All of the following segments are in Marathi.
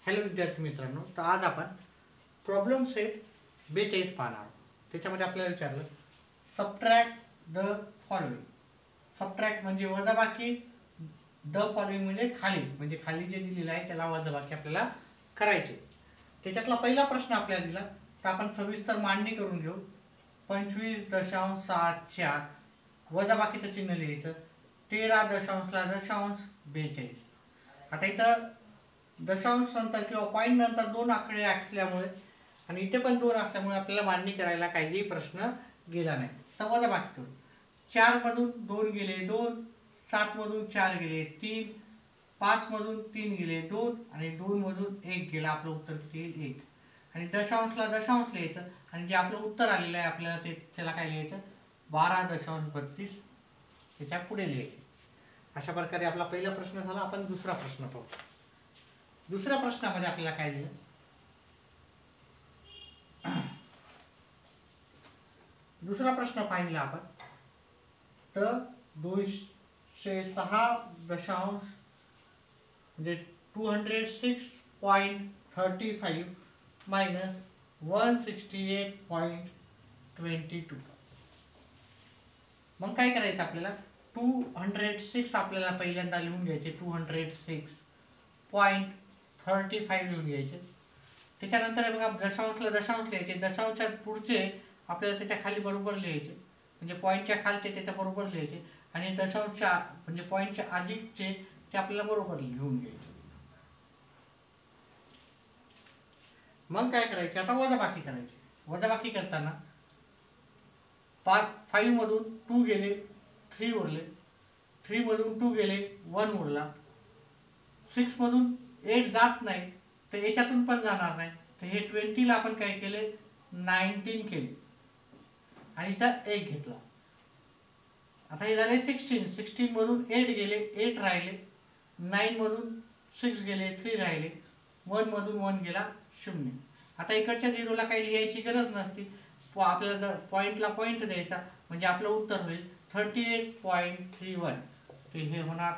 हॅलो विद्यार्थी मित्रांनो, तर आज आपण प्रॉब्लेम सेट 42 पाहणार आहोत. त्याच्यामध्ये आपल्याला विचारलं सबट्रॅक्ट द फॉलोइंग. सबट्रॅक्ट म्हणजे वजाबाकी, द फॉलोइंग म्हणजे खाली जे दिलेलं आहे त्याला वजाबाकी आपल्याला करायचे. त्याच्यातला पहिला प्रश्न आपल्याला दिला तर आपण सविस्तर मांडणी करून घेऊ. 25.74 वजाबाकीचं चिन्ह लिहायचं. 13.42. आता इथं दशांश नंतर किंवा पॉईंट नंतर दोन आकडे असल्यामुळे आणि इथे पण दोन असल्यामुळे आपल्याला मांडणी करायला काहीही प्रश्न गेला नाही. तर वजाबाकी करू. 4 मधून 2 गेले 2, 7 मधून 4 गेले 3, 5 मधून 3 गेले 2 आणि 2 मधून 1 गेला. आपलं उत्तर किती येईल? 1. आणि दशांशला दशांश लिहायचं आणि जे आपलं उत्तर आलेलं आहे आपल्याला त्याला काय लिहायचं? 12.32 त्याच्या पुढे लिहायचे. अशा प्रकारे आपला पहिला प्रश्न झाला. आपण दुसरा प्रश्न पाहू. दुसऱ्या प्रश्नामध्ये आपल्याला काय दिलं? दुसरा प्रश्न पाहिला आपण तर 206 दशांश म्हणजे 206.35 मायनस 168.22. मग काय करायचं आपल्याला? 206 आपल्याला पहिल्यांदा लिहून घ्यायचे. 206.35 लिहून घ्यायचे. त्याच्यानंतर बघा दशांशला दशांश लिहायचे. दशांशच्या पुढचे आपल्याला त्याच्या खाली बरोबर लिहायचे, म्हणजे पॉईंटच्या खालचे त्याच्या बरोबर लिहायचे आणि दशांशच्या म्हणजे पॉईंटच्या अधिकचे ते आपल्याला बरोबर लिहून घ्यायचे. मग काय करायचे? आता वजाबाकी करायची. वजाबाकी करताना 5 मधून 2 गेले 3 उरले, 3 मधून 2 गेले 1 उरला, 6 मधून 8 जात नाही तर याच्यातून पण जाणार नाही. तर हे 20 ला आपण काय केले? 19 केले आणि इथं 1 घेतला. आता हे झाले 16 मधून 8 गेले 8 राहिले, 9 मधून 6 गेले 3 राहिले, 1 मधून 1 गेला 0. आता इकडच्या झिरोला काही लिहायची गरज नसती. आपल्याला पॉईंटला पॉईंट द्यायचा म्हणजे आपलं उत्तर होईल 38.31. तर हे होणार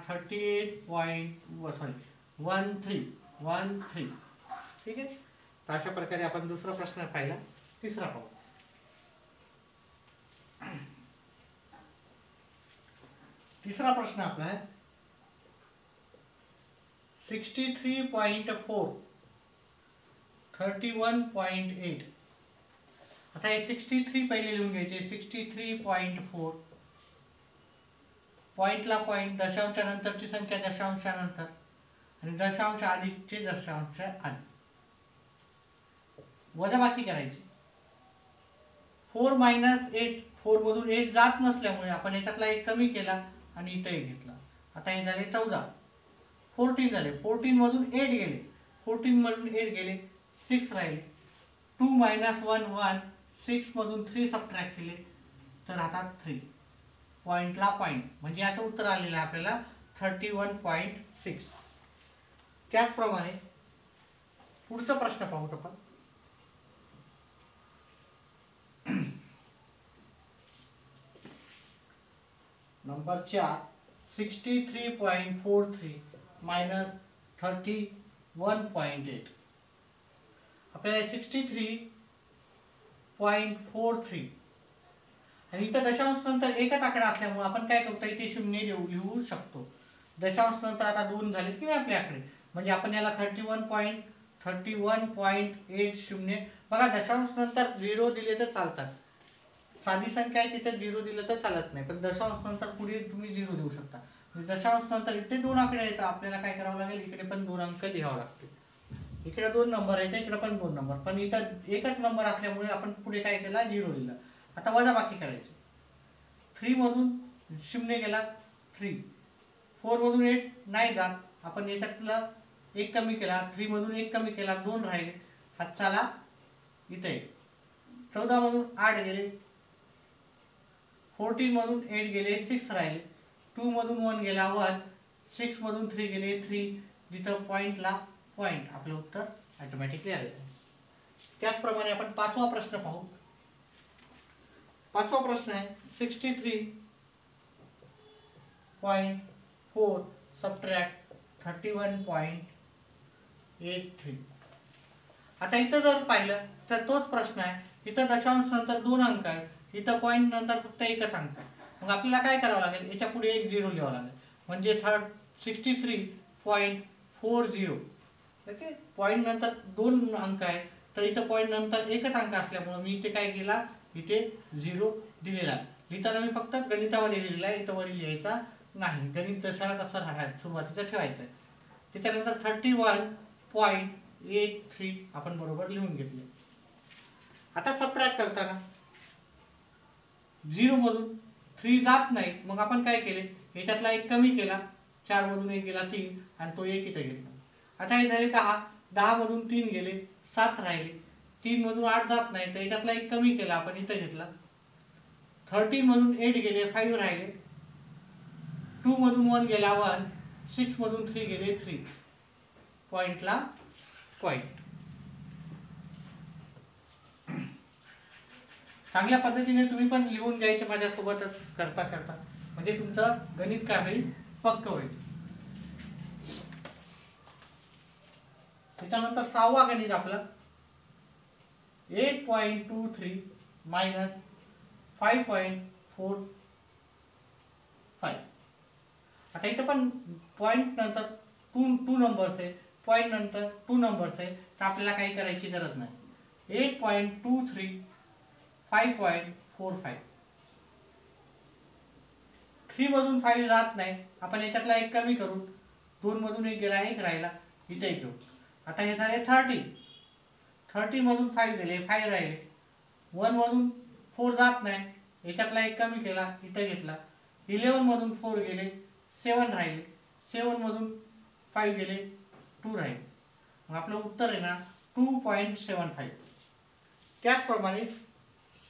13. ठीक आहे. तर अशा प्रकारे आपण दुसरा प्रश्न पाहिला. तिसरा पाहू. तिसरा प्रश्न आपला आहे 63.4 31.8. आता हे 63 पहिले लिहून घ्यायचे. 63.4 पॉईंटला पॉईंट, दशांशा नंतरची संख्या दशांशानंतर आणि दशांश आधीचे दशांश आधी. वजाबाकी करायची. 4 मायनस 8, 4 मधून 8 जात नसल्यामुळे आपण याच्यातला 1 कमी केला आणि इथं 1 घेतला. आता हे झाले 14. 14 झाले. 14 मधून 8 गेले, 14 मधून 8 गेले 6 राहिले. 2 मायनस 1 1, 6 मधून 3 सबट्रॅक्ट केले तर आता 3. पॉईंटला पॉईंट म्हणजे याचं उत्तर आलेलं आहे आपल्याला 31.6. त्याचप्रमाणे पुढचा प्रश्न पाहू आपण. Number 4 63.43 minus 31.8. आपल्याला 63.43 आणि इथं दशांश नंतर एकच आकडा असल्यामुळे आपण काय करतो? इथे 0 लिहू शकतो. दशांश नंतर आता 2 झालेत की नाही आपल्याकडे, म्हणजे आपण याला 31.80. बघा दशांश नंतर 0 दिले तर चालतात. साधी संख्या आहे तिथे 0 दिलं तर चालत नाही, पण दशांश नंतर पुढे तुम्ही 0 देऊ शकता. म्हणजे दशांश नंतर इथे 2 आकडे आहेत, आपल्याला काय करावं लागेल? इकडे पण 2 अंक लिहावं लागतील. इकडे 2 नंबर आहेत, इकडे पण 2 नंबर, पण इथं एकच नंबर असल्यामुळे आपण पुढे काय केला? 0 लिहिला. आता वजाबाकी करायची. 3 मधून 0 गेला 3, 4 मधून 8 नाही जात, आपण याच्यातला 1 कमी केला, 3 मधून 1 कमी केला 2 राहिले. हातचाला इथे 14 मधून 8 गेले, 14 मधून 8 गेले 6 राहिले, 2 मधून 1 गेला 1, 6 मधून 3 गेले 3. जिथं पॉईंटला पॉईंट आपलं उत्तर ऑटोमॅटिकली आलेलं आहे. त्याचप्रमाणे आपण पाचवा प्रश्न पाहू. पाचवा प्रश्न आहे 63.4 सबट्रॅक्ट 31.8. 83. आता इथं जर पाहिलं तर तोच प्रश्न आहे. इथं दशांश नंतर 2 अंक आहे, इथं पॉईंट नंतर फक्त एकच अंक आहे. मग आपल्याला काय करावं लागेल, याच्या पुढे एक 0 लिहावं लागेल. म्हणजे 63.40. ओके, पॉईंट नंतर 2 अंक आहे, तर इथं पॉईंट नंतर एकच अंक असल्यामुळे मी इथे काय केला, इथे 0 दिलेला. लिहिताना मी फक्त गणितामध्ये लिहिलेला आहे, इथं वरी लिहायचा नाही. गणित जसं तसं राहायचं, सुरुवातीचं ठेवायचं आहे. त्याच्यानंतर 31.83 आपण बरोबर लिहून घेतले. आता सबट्रॅक्ट करताना 0 मधून 3 जात नाही, मग आपण काय केले, याच्यातला एक कमी केला, 4 मधून 1 गेला 3 आणि तो 1 इथे घेतला. आता हे झाले 10, 10 मधून 3 गेले 7 राहिले, 3 मधून 8 जात नाही, तर याच्यातला एक कमी केला, आपण इथे घेतला. 13 मधून 8 गेले 5 राहिले, 2 मधून 1 गेला 1, 6 मधून 3 गेले 3. पॉइंटला पॉइंट. चांगल्या पद्धतीने तुम्ही पण लिहून घ्यायचे माझ्यासोबतच करता करता, म्हणजे तुमचं गणित काय होईल, पक्क होईल. त्याच्यानंतर 6वा गणित आपलं 8.23 मायनस 5.45. आता इथं पण पॉइंट नंतर 2 नंबर्स आहे, पॉइंट नंतर 2 नंबर्स आहे, तर आपल्याला काही करायची गरज नाही. 8.23 5.45. 3 मधून 5 जात नाही, आपण याच्यातला एक कमी करू, 2 मधून 1 गेला 1 राहिला, इथे घेऊ. आता हे झाले 13. 13 मधून 5 गेले 5 राहिले, 1 मधून 4 जात नाही, याच्यातला एक कमी केला, इथे घेतला. 11 मधून 4 गेले 7 राहिले, 7 मधून 5 गेले 2 राहिले. मग आपलं उत्तर आहे ना 2.75. त्याचप्रमाणे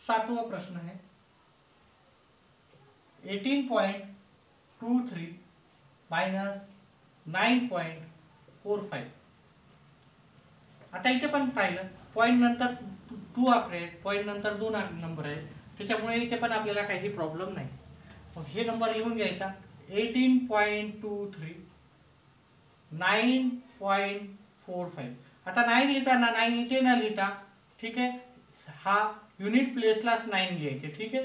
7वा प्रश्न आहे 18.23 मायनस 9.45. आता इथे पण पाहिलं पॉईंट नंतर 2 आकडे आहेत, पॉईंट नंतर 2 नंबर आहेत, त्याच्यामुळे इथे पण आपल्याला काही प्रॉब्लेम नाही. मग हे नंबर लिहून घ्यायचा 18.23 9.45. आता 9 लिहिताना 9 इथे न लिहिता, ठीक आहे, हा युनिट प्लेसलाच 9 लिहायचे. ठीक आहे,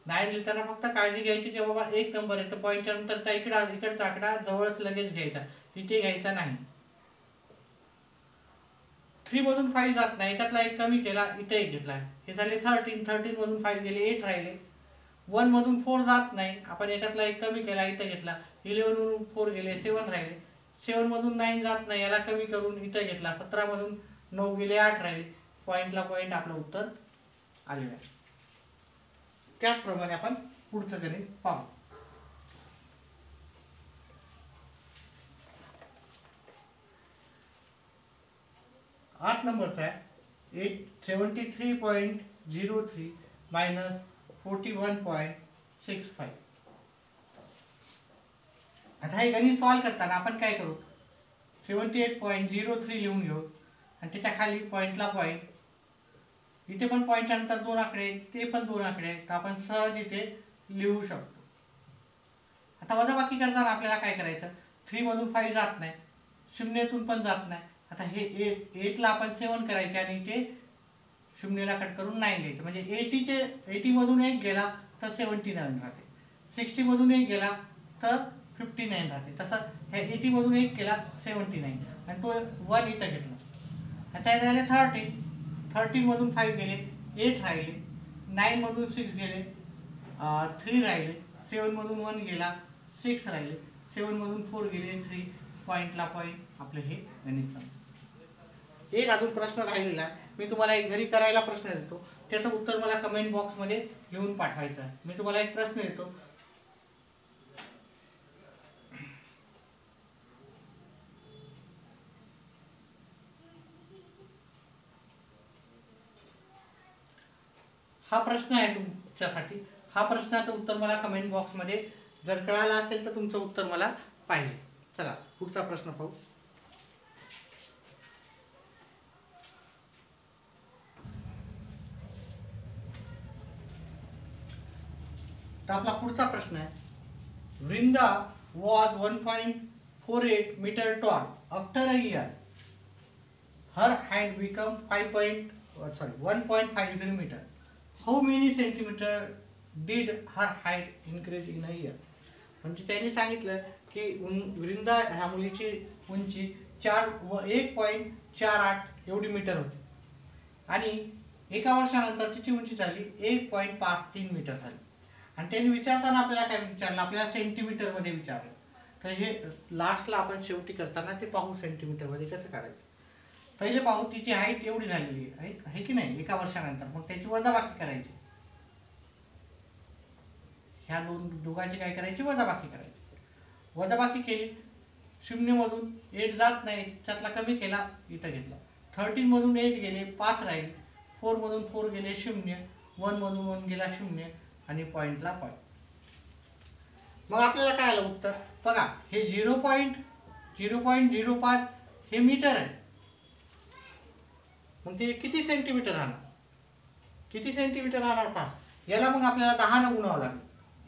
9 लिहिताना फक्त काळजी घ्यायची की बाबा एक नंबर आहे तर पॉईंटच्या नंतरचा इकडचा आकडा जवळच लगेच घ्यायचा, इथे घ्यायचा नाही. 3 मधून 5 जात नाही, याच्यातला एक कमी केला, इथे घेतला. हे झाले 13. 13 मधून 5 गेले 8 राहिले, 1 मधून 4 जात नाही, आपण याच्यातला एक कमी केला, इथे घेतला. 11 मधून 4 गेले 7 राहिले, 7 मधून 9 जात नाही, याला कमी करून इथे घेतला. 17 मधून 9 गेले 8 राहिले, पॉईंटला पॉईंट आपलं उत्तर आलेलं आहे. त्याचप्रमाणे आपण पुढचं गणित पाहू. आठ नंबरचा आहे 73.03 मायनस 41.65. आता हे गणित सॉल्व करताना आपण काय करू, 78.03 लिहून घेऊ आणि त्याच्या खाली पॉईंटला पॉईंट. इथे पण पॉईंटच्या नंतर 2 आकडे आहेत, ते पण 2 आकडे आहेत, तर आपण सहज इथे लिहू शकतो. आता वजाबाकी करताना आपल्याला काय करायचं, 3 मधून 5 जात नाही, 0तून पण जात नाही. आता हे 8ला आपण 7 करायचे आणि इथे 0ला कट करून 9 घ्यायचं. म्हणजे 80 मधून 1 गेला तर 79 राहते, 60 मधून 1 गेला तर 59 राहते. तसं ह्या 80 मधून 1 केला 79 आणि तो 1 इथं घेतला. आता हे झाले 13. 13 मधून 5 गेले 8 राहिले, 9 मधून 6 गेले 3 राहिले, 7 मधून 1 गेला 6 राहिले, 7 मधून 4 गेले 3. पॉईंटला पॉईंट आपलं हे गणित सांगतो. एक अजून प्रश्न राहिलेला आहे, मी तुम्हाला एक घरी करायला प्रश्न देतो, त्याचं उत्तर मला कमेंट बॉक्समध्ये लिहून पाठवायचं आहे. मी तुम्हाला एक प्रश्न देतो, हा प्रश्न आहे तुमच्यासाठी. हा प्रश्नाचं उत्तर मला कमेंट बॉक्समध्ये जर कळालं असेल तर तुमचं उत्तर मला पाहिजे. चला पुढचा प्रश्न पाहू. तर आपला पुढचा प्रश्न आहे, Vrinda was 1.48 metre tall after a year her height become 1.50 meter. How many centimeter did her height increase in a year? म्हणजे त्यांनी सांगितलं की वृंदा ह्या मुलीची उंची 1.48 एवढी मीटर होती आणि एका वर्षानंतर तिची उंची झाली 1.53 मीटर झाली. आणि त्यांनी विचारताना आपल्याला काय विचारलं, आपल्याला सेंटीमीटरमध्ये विचारलं. तर हे लास्टला आपण शेवटी करताना ते पाहू सेंटीमीटरमध्ये कसं काढायचं. पहिले पाहू तिची हाईट एवढी झालेली आहे की नाही एका वर्षानंतर, मग त्याची वजाबाकी करायची. ह्या दोघांची काय करायची, वजाबाकी करायची. वजाबाकी केली, 0 मधून 8 जात नाही, त्यातला कमी केला, इथं घेतला. 13 मधून 8 गेले, 5 राहिले. 4 मधून 4 गेले 0, 1 मधून 1 गेला 0 आणि पॉईंटला पॉईंट. मग आपल्याला काय आलं उत्तर बघा. हे 0.05 हे मीटर आहे. मग ते किती सेंटीमीटर राहणार, किती सेंटीमीटर राहणार पहा. याला मग आपल्याला 10 ने गुणावं लागेल.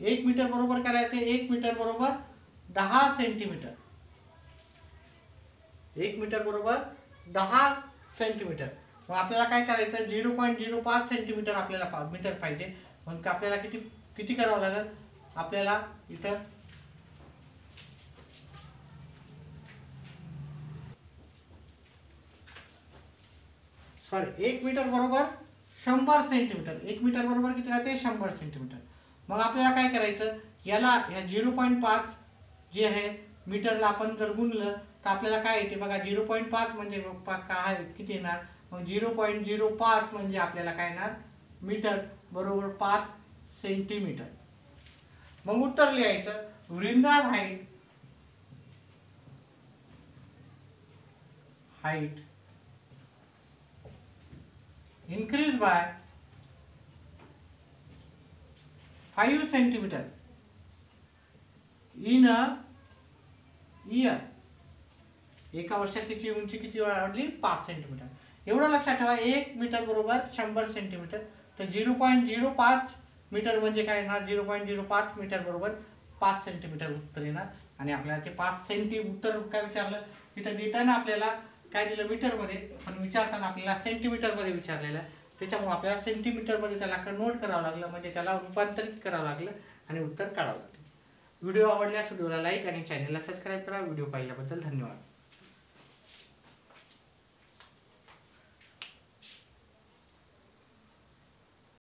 1 मीटर बरोबर करायचं, 1 मीटर बरोबर 10 सेंटीमीटर. 1 मीटर बरोबर 10 सेंटीमीटर. मग आपल्याला काय करायचं, 0.05 सेंटीमीटर आपल्याला मीटर पाहिजे. मग आपल्याला किती करावं लागेल, आपल्याला इथं सॉरी 1 मीटर बरोबर 100 सेंटीमीटर. 1 मीटर बरोबर किती राहते, 100 सेंटीमीटर. मग आपल्याला काय करायचं, याला ह्या 0.5 जे आहे मीटरला आपण जर गुणलं तर आपल्याला काय येते बघा. 0.5 म्हणजे काय किती येणार, मग 0.05 म्हणजे आपल्याला काय येणार, मीटर बरोबर 5 सेंटीमीटर. मग उत्तर लिहायचं, वृंदाज height increase by 5 centimeter in a year. एका वर्षात तिची उंची किती वाढली, 5 सेंटीमीटर. एवढं लक्षात ठेवा, 1 मीटर बरोबर 100 सेंटीमीटर. तर 0.05 मीटर म्हणजे काय येणार, 0.05 मीटर बरोबर 5 सेंटीमीटर उत्तर येणार. आणि आपल्याला ते 5 सेंटी उत्तर काय विचारलं, तिथं देताना आपल्याला काय दिलं मीटरमध्ये, पण विचारताना आपल्याला सेंटीमीटरमध्ये विचारलेलं आहे. त्याच्यामुळे आपल्याला सेंटीमीटरमध्ये त्याला कन्वर्ट करावं लागलं, म्हणजे त्याला रूपांतरित करावं लागलं आणि उत्तर काढावं लागलं. व्हिडिओ आवडल्यास व्हिडिओला लाईक आणि चॅनलला सबस्क्राईब करा. व्हिडिओ पाहिल्याबद्दल धन्यवाद.